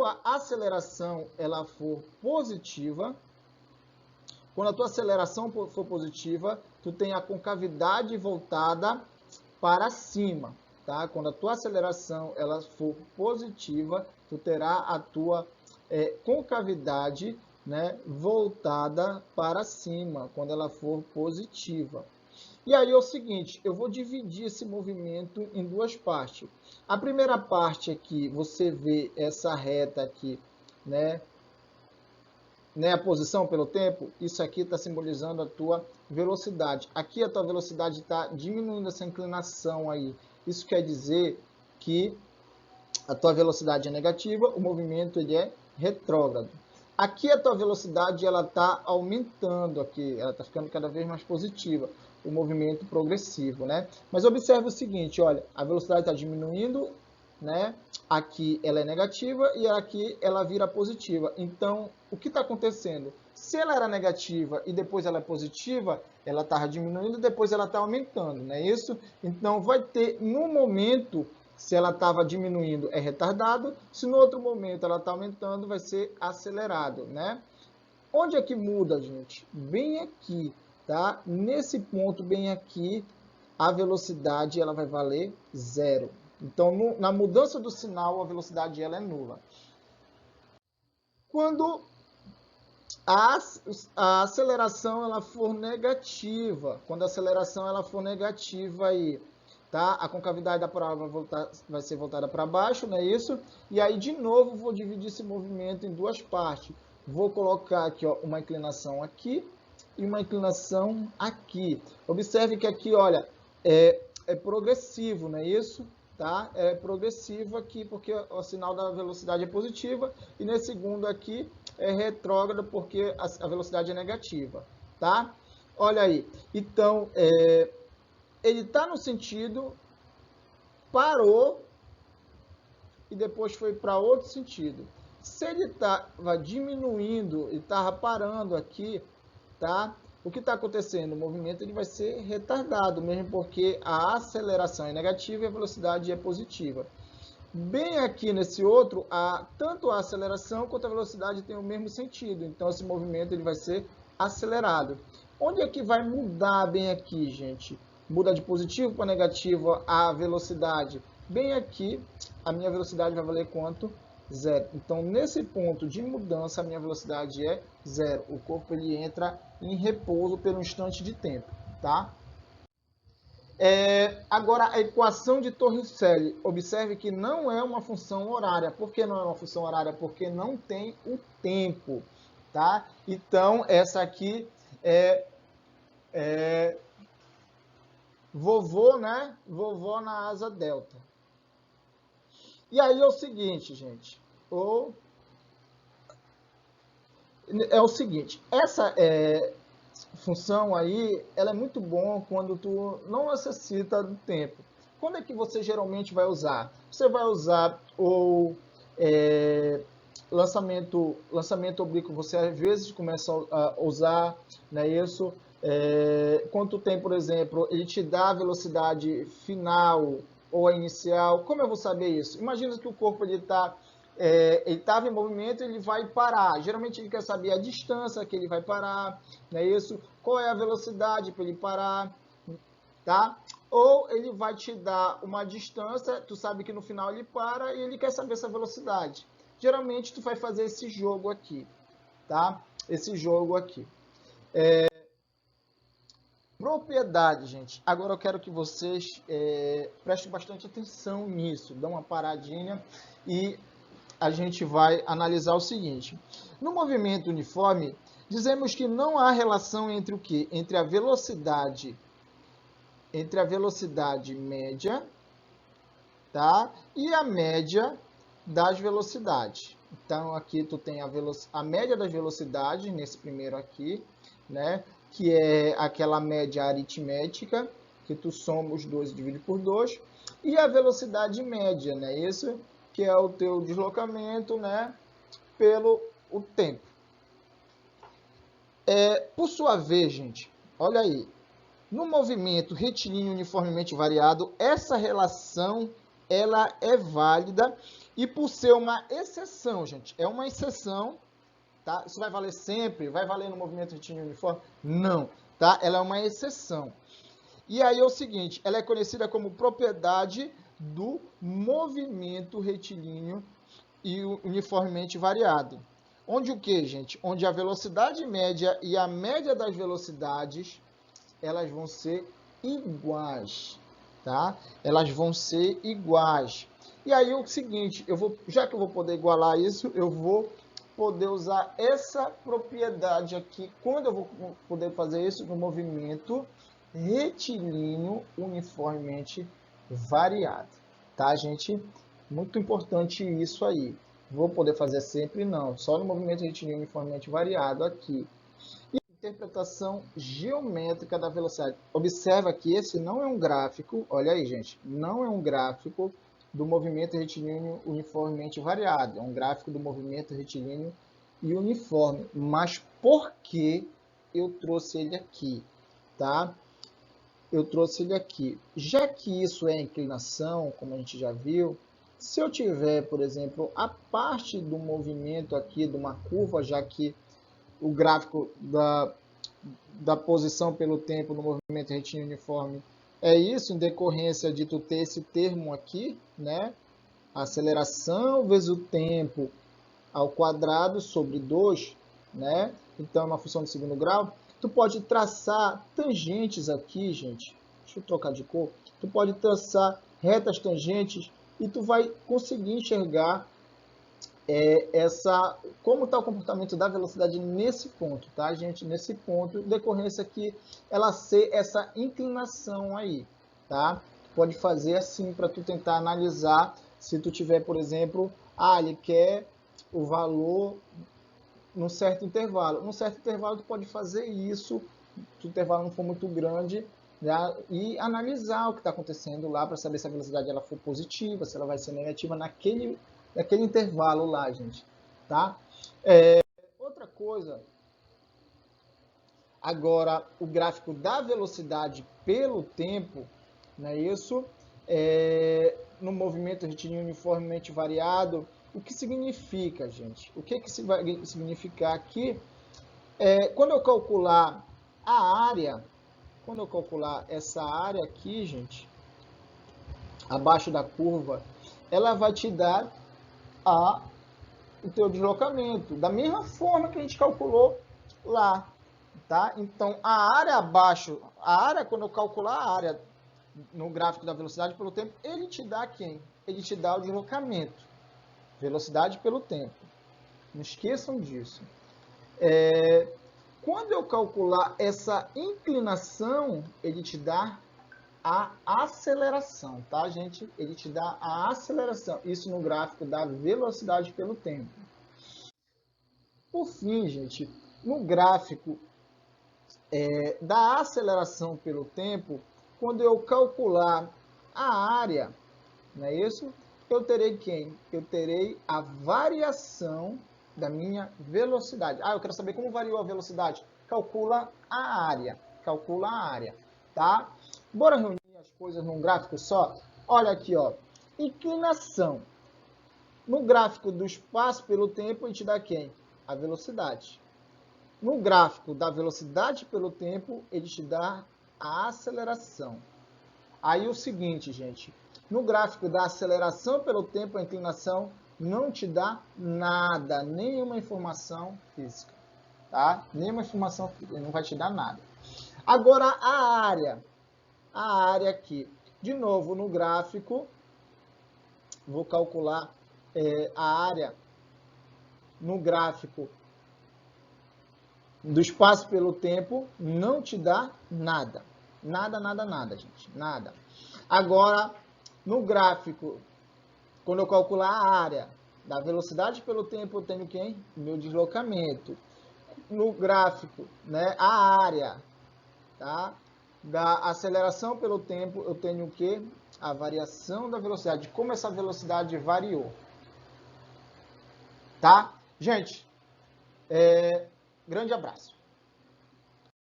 tua aceleração ela for positiva, quando a tua aceleração for positiva, tu tem a concavidade voltada para cima, tá? Quando a tua aceleração ela for positiva, tu terá a tua concavidade, né, voltada para cima, quando ela for positiva. E aí é o seguinte, eu vou dividir esse movimento em duas partes. A primeira parte aqui, você vê essa reta aqui, né, a posição pelo tempo, isso aqui está simbolizando a tua velocidade. Aqui a tua velocidade está diminuindo essa inclinação aí. Isso quer dizer que a tua velocidade é negativa, o movimento ele é retrógrado. Aqui a tua velocidade ela está aumentando aqui, ela está ficando cada vez mais positiva, o movimento progressivo, né? Mas observe o seguinte, olha, a velocidade está diminuindo, né? Aqui ela é negativa e aqui ela vira positiva. Então, o que está acontecendo? Se ela era negativa e depois ela é positiva, ela está diminuindo e depois ela está aumentando, não é isso? Então, vai ter, no momento, se ela estava diminuindo, é retardado. Se no outro momento ela está aumentando, vai ser acelerado, né? Onde é que muda, gente? Bem aqui, tá? Nesse ponto bem aqui, a velocidade ela vai valer 0. Então, na mudança do sinal, a velocidade ela é nula. Quando a aceleração ela for negativa, quando a aceleração ela for negativa aí, tá? A concavidade da prova vai ser voltada para baixo, não é isso? E aí, de novo, vou dividir esse movimento em duas partes. Vou colocar aqui, ó, uma inclinação aqui e uma inclinação aqui. Observe que aqui, olha, é progressivo, não é isso? Tá? É progressivo aqui porque o sinal da velocidade é positiva e nesse segundo aqui é retrógrado porque a velocidade é negativa, tá? Olha aí, então ele está no sentido, parou e depois foi para outro sentido. Se ele estava diminuindo e estava parando aqui, tá? O que está acontecendo? O movimento ele vai ser retardado, mesmo porque a aceleração é negativa e a velocidade é positiva. Bem aqui nesse outro, tanto a aceleração quanto a velocidade tem o mesmo sentido. Então, esse movimento ele vai ser acelerado. Onde é que vai mudar bem aqui, gente? Muda de positivo para negativo a velocidade. Bem aqui, a minha velocidade vai valer quanto? 0. Então, nesse ponto de mudança, a minha velocidade é 0. O corpo ele entra em repouso pelo instante de tempo, tá? Agora, a equação de Torricelli. Observe que não é uma função horária. Por que não é uma função horária? Porque não tem o tempo, tá? Então, essa aqui é vovô, né? Vovó na asa delta. E aí é o seguinte, gente. É o seguinte, essa função aí, ela é muito bom quando tu não necessita do tempo. Quando é que você geralmente vai usar? Você vai usar o lançamento oblíquo, você às vezes começa a usar, não é isso? Quando tu tem, por exemplo, ele te dá a velocidade final ou a inicial, como eu vou saber isso? Imagina que o corpo ele estava em movimento, ele vai parar. Geralmente ele quer saber a distância que ele vai parar, não é isso? Qual é a velocidade para ele parar, tá? Ou ele vai te dar uma distância, tu sabe que no final ele para e ele quer saber essa velocidade. Geralmente tu vai fazer esse jogo aqui, tá? Esse jogo aqui. Propriedade, gente. Agora eu quero que vocês prestem bastante atenção nisso. Dá uma paradinha e a gente vai analisar o seguinte. No movimento uniforme, dizemos que não há relação entre o quê? Entre a velocidade média, tá? E a média das velocidades. Então, aqui tu tem a média das velocidades, nesse primeiro aqui, né? Que é aquela média aritmética, que tu soma os dois e divide por 2. E a velocidade média, né? Isso que é o teu deslocamento, né? Pelo o tempo. Por sua vez, gente, olha aí. No movimento retilíneo uniformemente variado, essa relação ela é válida E por ser uma exceção, gente, é uma exceção, tá? Isso vai valer sempre? Vai valer no movimento retilíneo uniforme? Não, tá? Ela é uma exceção. E aí é o seguinte, ela é conhecida como propriedade do movimento retilíneo e uniformemente variado. Onde o que, gente? Onde a velocidade média e a média das velocidades, elas vão ser iguais, tá? Elas vão ser iguais. E aí o seguinte, já que eu vou poder igualar isso, eu vou poder usar essa propriedade aqui, quando eu vou poder fazer isso no movimento retilíneo uniformemente variado, tá, gente? Muito importante isso aí. Vou poder fazer sempre? Não, só no movimento retilíneo uniformemente variado aqui. E interpretação geométrica da velocidade. Observa que esse não é um gráfico, olha aí, gente, não é um gráfico do movimento retilíneo uniformemente variado, é um gráfico do movimento retilíneo e uniforme. Mas por que eu trouxe ele aqui, tá? Eu trouxe ele aqui. Já que isso é inclinação, como a gente já viu, se eu tiver, por exemplo, a parte do movimento aqui de uma curva, já que o gráfico da posição pelo tempo no movimento retilíneo uniforme é isso, em decorrência de tu ter esse termo aqui, né? A aceleração vezes o tempo ao quadrado sobre 2, né? Então, é uma função de segundo grau. Tu pode traçar tangentes aqui, gente. Deixa eu trocar de cor. Tu pode traçar retas tangentes e tu vai conseguir enxergar como está o comportamento da velocidade nesse ponto, tá, gente? Nesse ponto, decorrência que ela ser essa inclinação aí, tá? Tu pode fazer assim para tu tentar analisar se tu tiver, por exemplo, ele quer o valor num certo intervalo. Num certo intervalo, tu pode fazer isso, se o intervalo não for muito grande, né, e analisar o que está acontecendo lá para saber se a velocidade ela for positiva, se ela vai ser negativa naquele intervalo lá, gente. Tá? Outra coisa, agora, o gráfico da velocidade pelo tempo, não é isso? No movimento retilíneo uniformemente variado, o que significa, gente? O que vai significar aqui? Quando eu calcular a área, quando eu calcular essa área aqui, gente, abaixo da curva, ela vai te dar o teu deslocamento, da mesma forma que a gente calculou lá, tá? Então, a área abaixo, quando eu calcular a área no gráfico da velocidade pelo tempo, ele te dá quem? Ele te dá o deslocamento, velocidade pelo tempo. Não esqueçam disso. Quando eu calcular essa inclinação, ele te dá a aceleração, tá, gente? Ele te dá a aceleração, isso no gráfico da velocidade pelo tempo. Por fim, gente, no gráfico da aceleração pelo tempo, quando eu calcular a área, não é isso? Eu terei quem? Eu terei a variação da minha velocidade. Eu quero saber como variou a velocidade. Calcula a área. Calcula a área, tá? Bora reunir as coisas num gráfico só? Olha aqui, ó. Inclinação. No gráfico do espaço pelo tempo, a gente dá quem? A velocidade. No gráfico da velocidade pelo tempo, ele te dá a aceleração. Aí o seguinte, gente, no gráfico da aceleração pelo tempo, a inclinação não te dá nada, nenhuma informação física, tá? Nenhuma informação física, não vai te dar nada. Agora a área aqui, de novo no gráfico, vou calcular a área no gráfico do espaço pelo tempo, não te dá nada. Nada, nada, nada, gente. Nada. Agora, no gráfico, quando eu calcular a área da velocidade pelo tempo, eu tenho quem? Meu deslocamento. No gráfico, né, a área, tá, da aceleração pelo tempo, eu tenho o quê? A variação da velocidade. Como essa velocidade variou. Tá? Gente, grande abraço.